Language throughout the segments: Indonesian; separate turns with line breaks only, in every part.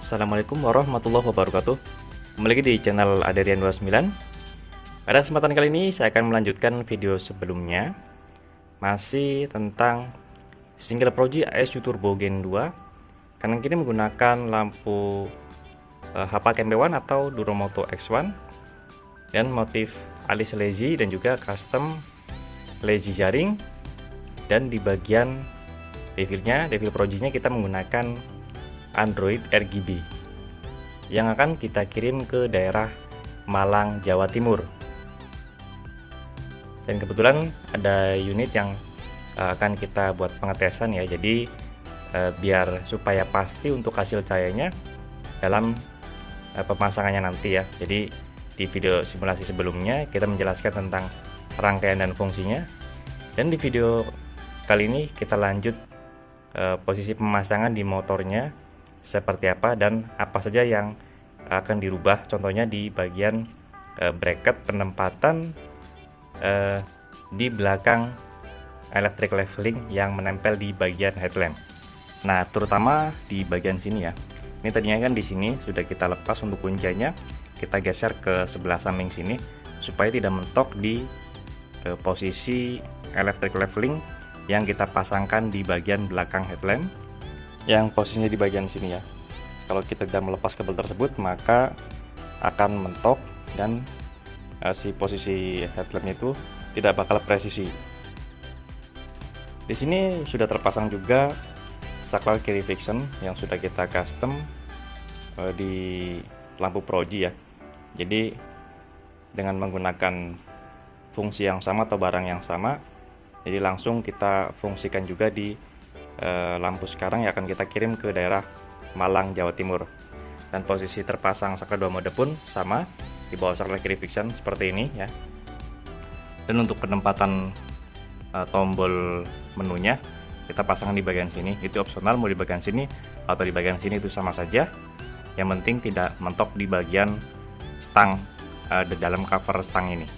Assalamualaikum warahmatullahi wabarakatuh. Kembali lagi di channel Aderian29. Pada kesempatan kali ini saya akan melanjutkan video sebelumnya, masih tentang single Proji ASU Turbo Gen 2. Kanan kiri menggunakan lampu Hapak MP1 atau Duromoto X1 dan motif alis lazy dan juga custom lazy jaring. Dan di bagian devil Proji-nya kita menggunakan Android RGB yang akan kita kirim ke daerah Malang, Jawa Timur. Dan kebetulan ada unit yang akan kita buat pengetesan ya, jadi biar supaya pasti untuk hasil cahayanya dalam pemasangannya nanti ya. Jadi di video simulasi sebelumnya kita menjelaskan tentang rangkaian dan fungsinya, dan di video kali ini kita lanjut posisi pemasangan di motornya seperti apa dan apa saja yang akan dirubah, contohnya di bagian bracket penempatan di belakang electric leveling yang menempel di bagian headlamp. Nah, terutama di bagian sini ya. Ini tadinya kan di sini sudah kita lepas untuk kuncinya, kita geser ke sebelah samping sini supaya tidak mentok di posisi electric leveling yang kita pasangkan di bagian belakang headlamp, yang posisinya di bagian sini ya. Kalau kita tidak melepas kabel tersebut, maka akan mentok dan si posisi headlampnya itu tidak bakal presisi. Di sini sudah terpasang juga saklar kiri fiction yang sudah kita custom di lampu Proji ya. Jadi dengan menggunakan fungsi yang sama atau barang yang sama, jadi langsung kita fungsikan juga di lampu sekarang yang akan kita kirim ke daerah Malang, Jawa Timur. Dan posisi terpasang saklar 2 mode pun sama, di bawah saklar kiri fiction seperti ini ya. Dan untuk penempatan tombol menunya kita pasang di bagian sini, itu opsional mau di bagian sini atau di bagian sini, itu sama saja. Yang penting tidak mentok di bagian stang, di dalam cover stang ini.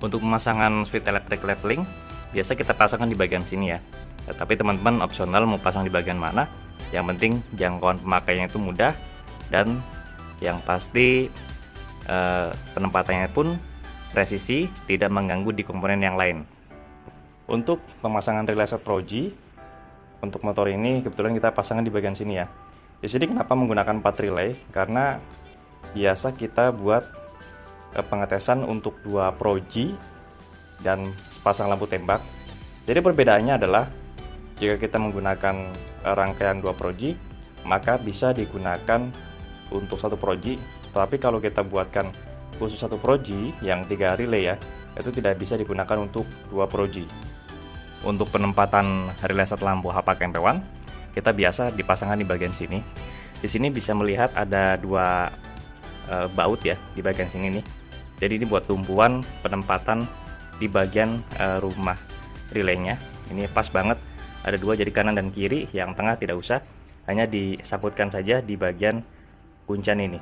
Untuk pemasangan switch electric leveling biasa kita pasangkan di bagian sini ya. Tapi teman-teman opsional mau pasang di bagian mana, yang penting jangkauan pemakaiannya itu mudah, dan yang pasti penempatannya pun presisi, tidak mengganggu di komponen yang lain. Untuk pemasangan relay set Proji untuk motor ini kebetulan kita pasangkan di bagian sini ya. Di sini kenapa menggunakan 4 relay? Karena biasa kita buat pengetesan untuk 2 Proji dan sepasang lampu tembak. Jadi perbedaannya adalah jika kita menggunakan rangkaian 2 Proji, maka bisa digunakan untuk 1 Proji. Tapi kalau kita buatkan khusus 1 Proji yang 3 relay ya, itu tidak bisa digunakan untuk 2 Proji. Untuk penempatan relay set lampu Hapak MP1, kita biasa dipasangkan di bagian sini. Di sini bisa melihat ada 2 baut ya di bagian sini nih. Jadi ini buat tumpuan penempatan di bagian rumah relaynya. Ini pas banget, ada 2 jadi kanan dan kiri, yang tengah tidak usah, hanya disangkutkan saja di bagian kuncian ini.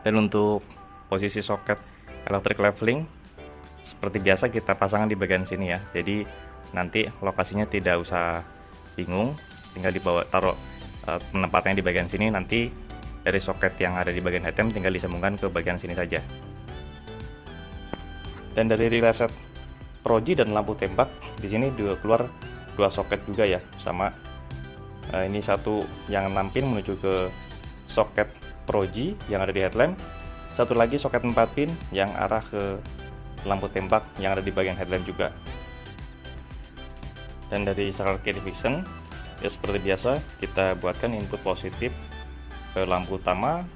Dan untuk posisi soket electric leveling seperti biasa kita pasangkan di bagian sini ya. Jadi nanti lokasinya tidak usah bingung, tinggal dibawa taruh penempatannya di bagian sini, nanti dari soket yang ada di bagian headlamp tinggal disambungkan ke bagian sini saja. Dan dari relay set Proji dan lampu tembak di sini keluar 2 soket juga ya, sama. Ini satu yang nampil menuju ke soket Proji yang ada di headlamp, satu lagi soket 4 pin yang arah ke lampu tembak yang ada di bagian headlamp juga. Dan dari saklar kiri fiction ya seperti biasa kita buatkan input positif ke lampu utama,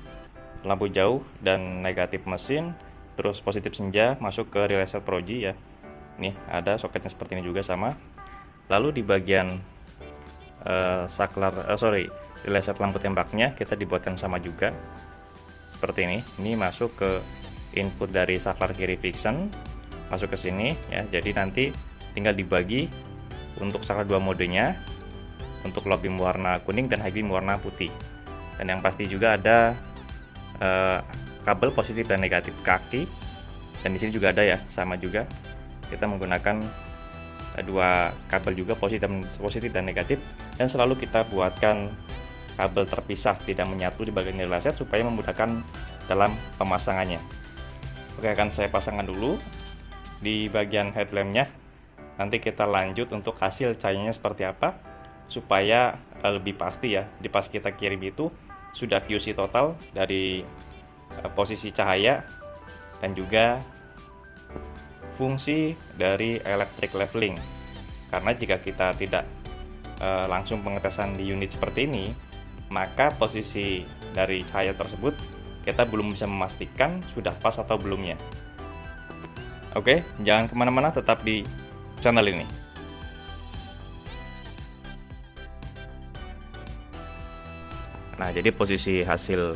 lampu jauh dan negatif mesin, terus positif senja masuk ke relay set Proji ya. Nih ada soketnya seperti ini juga sama. Lalu di bagian relay set lampu tembaknya kita dibuatkan sama juga seperti ini. Ini masuk ke input dari saklar kiri fiction, masuk ke sini ya. Jadi nanti tinggal dibagi untuk saklar 2 modenya, untuk low beam warna kuning dan high beam warna putih. Dan yang pasti juga ada kabel positif dan negatif kaki, dan di sini juga ada ya, sama juga kita menggunakan 2 kabel juga positif dan negatif, dan selalu kita buatkan kabel terpisah, tidak menyatu di bagian relay set supaya memudahkan dalam pemasangannya. Oke, akan saya pasangkan dulu di bagian headlampnya. Nanti kita lanjut untuk hasil cahayanya seperti apa supaya lebih pasti ya. Di pas kita kirim itu sudah QC total dari posisi cahaya dan juga fungsi dari electric leveling. Karena jika kita tidak langsung pengetesan di unit seperti ini, maka posisi dari cahaya tersebut kita belum bisa memastikan sudah pas atau belumnya. Oke, jangan kemana-mana, tetap di channel ini. Nah, jadi posisi hasil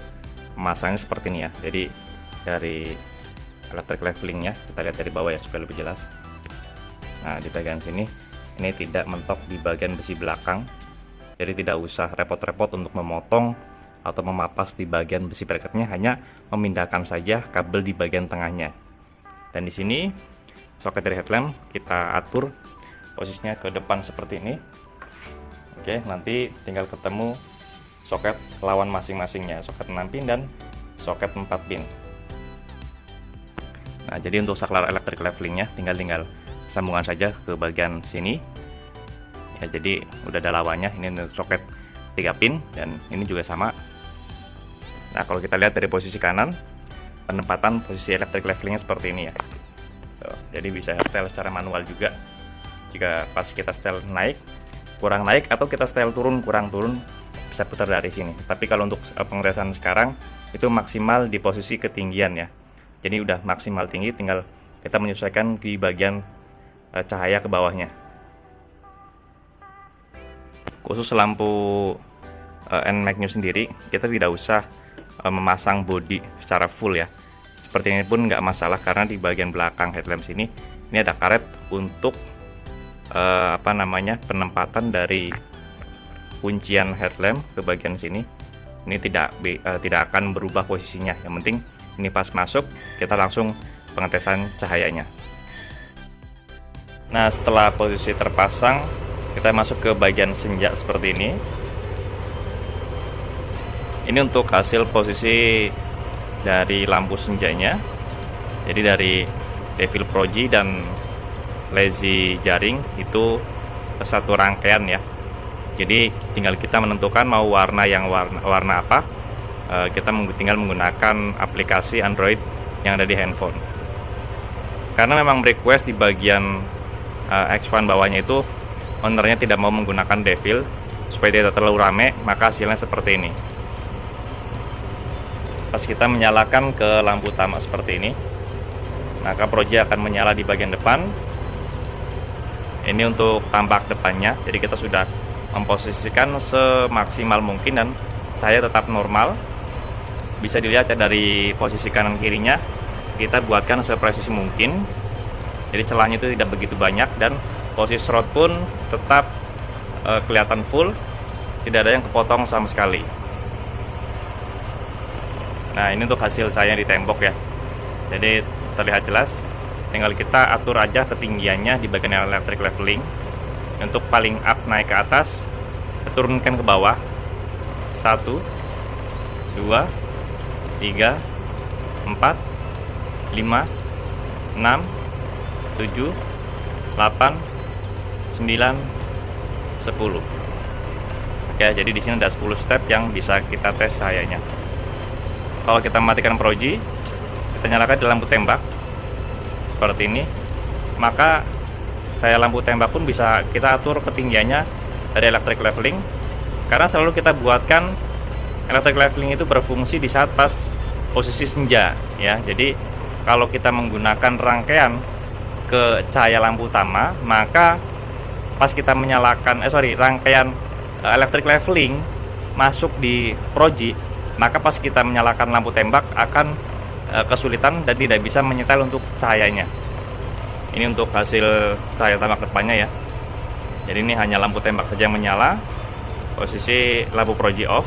memasangnya seperti ini ya. Jadi dari electric levelingnya kita lihat dari bawah ya supaya lebih jelas. Nah, di bagian sini ini tidak mentok di bagian besi belakang, jadi tidak usah repot-repot untuk memotong atau memapas di bagian besi bracketnya, hanya memindahkan saja kabel di bagian tengahnya. Dan di sini soket dari headlamp kita atur posisinya ke depan seperti ini. Oke, nanti tinggal ketemu soket lawan masing-masingnya, soket 6 pin dan soket 4 pin. Nah, jadi untuk saklar electric levelingnya tinggal sambungan saja ke bagian sini ya. Jadi udah ada lawannya, ini untuk soket 3 pin dan ini juga sama. Nah, kalau kita lihat dari posisi kanan, penempatan posisi electric levelingnya seperti ini ya. Tuh, jadi bisa setel secara manual juga. Jika pas kita setel naik, kurang naik, atau kita setel turun, kurang turun, bisa putar dari sini. Tapi kalau untuk pengetesan sekarang itu maksimal di posisi ketinggian ya. Jadi udah maksimal tinggi, tinggal kita menyesuaikan di bagian cahaya ke bawahnya. Khusus lampu NMAX-nya sendiri, kita tidak usah memasang bodi secara full ya. Seperti ini pun nggak masalah, karena di bagian belakang headlamp sini ini ada karet untuk penempatan dari kuncian headlamp ke bagian sini. Ini tidak akan berubah posisinya. Yang penting ini pas masuk kita langsung pengetesan cahayanya. Nah, setelah posisi terpasang, kita masuk ke bagian senja seperti ini. Ini untuk hasil posisi dari lampu senjanya. Jadi dari Devil Pro G dan Lazy jaring itu satu rangkaian ya. Jadi tinggal kita menentukan mau warna apa. Kita tinggal menggunakan aplikasi Android yang ada di handphone. Karena memang request di bagian X1 bawahnya itu ownernya tidak mau menggunakan Devil supaya tidak terlalu rame, maka hasilnya seperti ini. Pas kita menyalakan ke lampu utama seperti ini, maka proji akan menyala di bagian depan. Ini untuk tampak depannya, jadi kita sudah memposisikan semaksimal mungkin dan cahaya tetap normal. Bisa dilihat ya dari posisi kanan kirinya, kita buatkan sepresisi mungkin. Jadi celahnya itu tidak begitu banyak dan posisi rod pun tetap kelihatan full, tidak ada yang kepotong sama sekali. Nah, ini untuk hasil saya di tembok ya. Jadi terlihat jelas. Tinggal kita atur aja ketinggiannya di bagian electric leveling. Untuk paling up naik ke atas, turunkan ke bawah. 1 2 3 4 5 6 7 8 9 10. Oke, jadi di sini ada 10 step yang bisa kita tes cahayanya. Kalau kita matikan proji, kita nyalakan di lampu tembak seperti ini, maka cahaya lampu tembak pun bisa kita atur ketinggiannya dari electric leveling. Karena selalu kita buatkan electric leveling itu berfungsi di saat pas posisi senja ya. Jadi kalau kita menggunakan rangkaian ke cahaya lampu utama, maka pas kita menyalakan rangkaian electric leveling masuk di proji, maka pas kita menyalakan lampu tembak akan kesulitan dan tidak bisa menyetel untuk cahayanya. Ini untuk hasil cahaya tembak depannya ya. Jadi ini hanya lampu tembak saja yang menyala, posisi lampu proji off.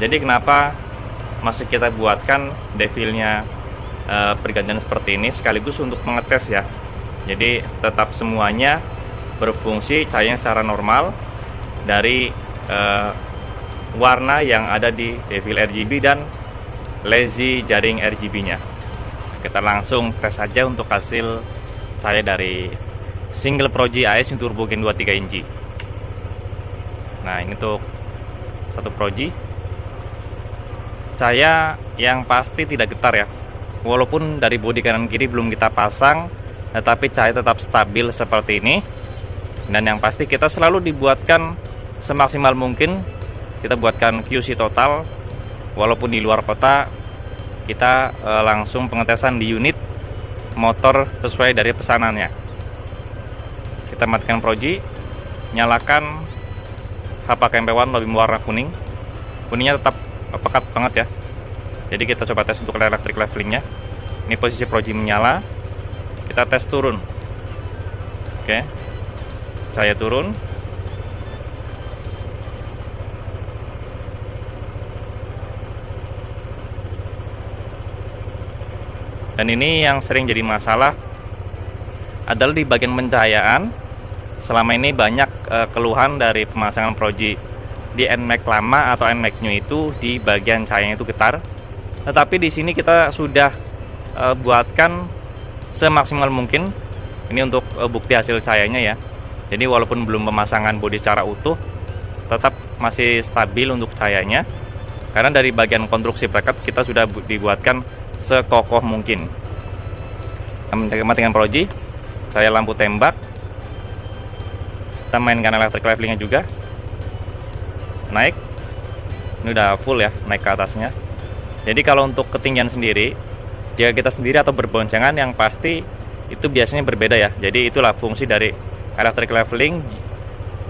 Jadi kenapa masih kita buatkan devilnya pergantian seperti ini, sekaligus untuk mengetes ya. Jadi tetap semuanya berfungsi cahayanya secara normal dari warna yang ada di Devil RGB dan Lazy jaring RGB-nya. Kita langsung tes saja untuk hasil cahaya dari single Proji AS Turbo Gen 2 3 inci. Nah, ini untuk satu Proji. Cahaya yang pasti tidak getar ya. Walaupun dari bodi kanan kiri belum kita pasang, tetapi cahaya tetap stabil seperti ini. Dan yang pasti kita selalu dibuatkan semaksimal mungkin. Kita buatkan QC total. Walaupun di luar kota, kita langsung pengetesan di unit motor sesuai dari pesanannya. Kita matikan Proji, nyalakan HPK MP1 lebih warna kuning. Kuningnya tetap pekat banget ya. Jadi kita coba tes untuk electric levelingnya. Ini posisi Proji menyala. Kita tes turun. Oke, cahaya turun. Dan ini yang sering jadi masalah adalah di bagian pencahayaan. Selama ini banyak keluhan dari pemasangan Proji di NMAX lama atau NMAX New itu di bagian cahayanya itu getar. Tetapi di sini kita sudah buatkan semaksimal mungkin. Ini untuk bukti hasil cahayanya ya. Jadi walaupun belum pemasangan bodi secara utuh, tetap masih stabil untuk cahayanya. Karena dari bagian konstruksi bracket kita sudah dibuatkan sekokoh mungkin. Kita matikan Proji, cahaya lampu tembak. Kita mainkan electric levelingnya juga. Naik. Ini udah full ya, naik ke atasnya. Jadi kalau untuk ketinggian sendiri, jika kita sendiri atau berboncengan, yang pasti itu biasanya berbeda ya. Jadi itulah fungsi dari electric leveling.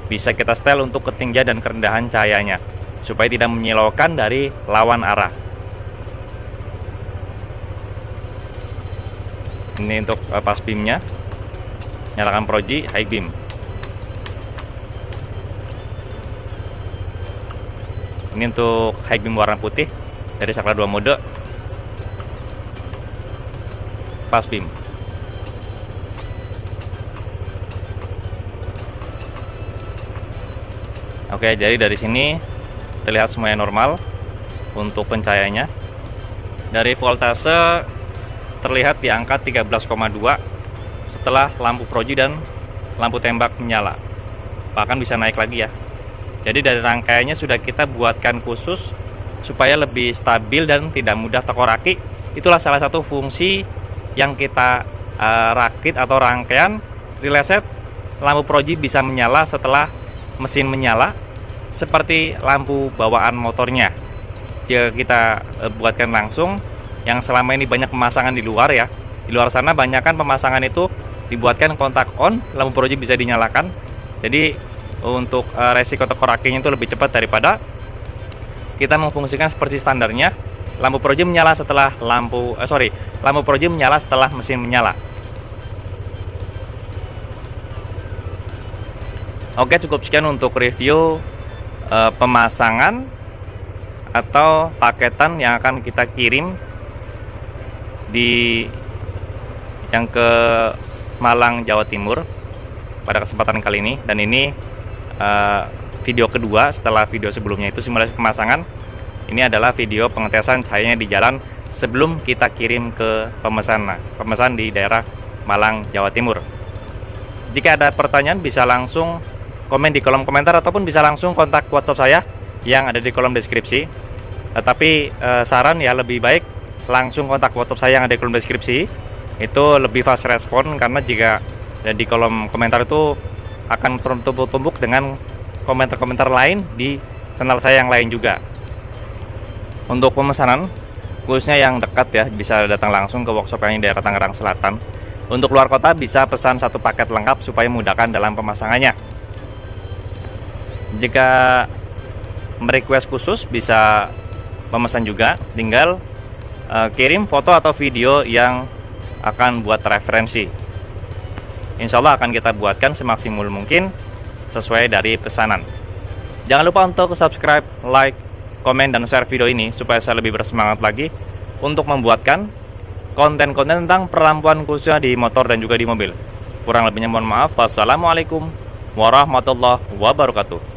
Bisa kita setel untuk ketinggian dan kerendahan cahayanya, supaya tidak menyilaukan dari lawan arah. Ini untuk pas beamnya. Nyalakan Proji high beam. Ini untuk high beam warna putih dari saklar 2 mode. Pas beam. Oke, jadi dari sini terlihat semuanya normal untuk pencahayaannya. Dari voltase terlihat di angka 13,2 setelah lampu Proji dan lampu tembak menyala. Bahkan bisa naik lagi ya. Jadi dari rangkaiannya sudah kita buatkan khusus supaya lebih stabil dan tidak mudah terkoraki. Itulah salah satu fungsi yang kita rakit atau rangkaian relay set lampu Proji bisa menyala setelah mesin menyala, seperti lampu bawaan motornya. Jika kita buatkan langsung, yang selama ini banyak pemasangan di luar ya, di luar sana banyak kan pemasangan itu dibuatkan kontak on, lampu Proji bisa dinyalakan. Jadi untuk resiko terkorakinya itu lebih cepat daripada kita memfungsikan seperti standarnya, lampu Proji menyala setelah lampu Proji menyala setelah mesin menyala. Oke, cukup sekian untuk review pemasangan atau paketan yang akan kita kirim di yang ke Malang, Jawa Timur pada kesempatan kali ini. Dan ini video kedua setelah video sebelumnya itu simulasi pemasangan. Ini adalah video pengetesan cahayanya di jalan sebelum kita kirim ke pemesan di daerah Malang, Jawa Timur. Jika ada pertanyaan bisa langsung komen di kolom komentar ataupun bisa langsung kontak WhatsApp saya yang ada di kolom deskripsi. Tetapi saran ya, lebih baik langsung kontak WhatsApp saya yang ada di kolom deskripsi. Itu lebih fast respon, karena jika di kolom komentar itu akan tertumpuk-tumpuk dengan komentar-komentar lain di channel saya yang lain juga. Untuk pemesanan khususnya yang dekat ya, bisa datang langsung ke workshop yang di daerah Tangerang Selatan. Untuk luar kota bisa pesan satu paket lengkap supaya memudahkan dalam pemasangannya. Jika merequest khusus bisa pemesan juga, tinggal kirim foto atau video yang akan buat referensi. Insya Allah akan kita buatkan semaksimal mungkin sesuai dari pesanan. Jangan lupa untuk subscribe, like, komen, dan share video ini supaya saya lebih bersemangat lagi untuk membuatkan konten-konten tentang perlampuan khususnya di motor dan juga di mobil. Kurang lebihnya mohon maaf. Wassalamualaikum warahmatullahi wabarakatuh.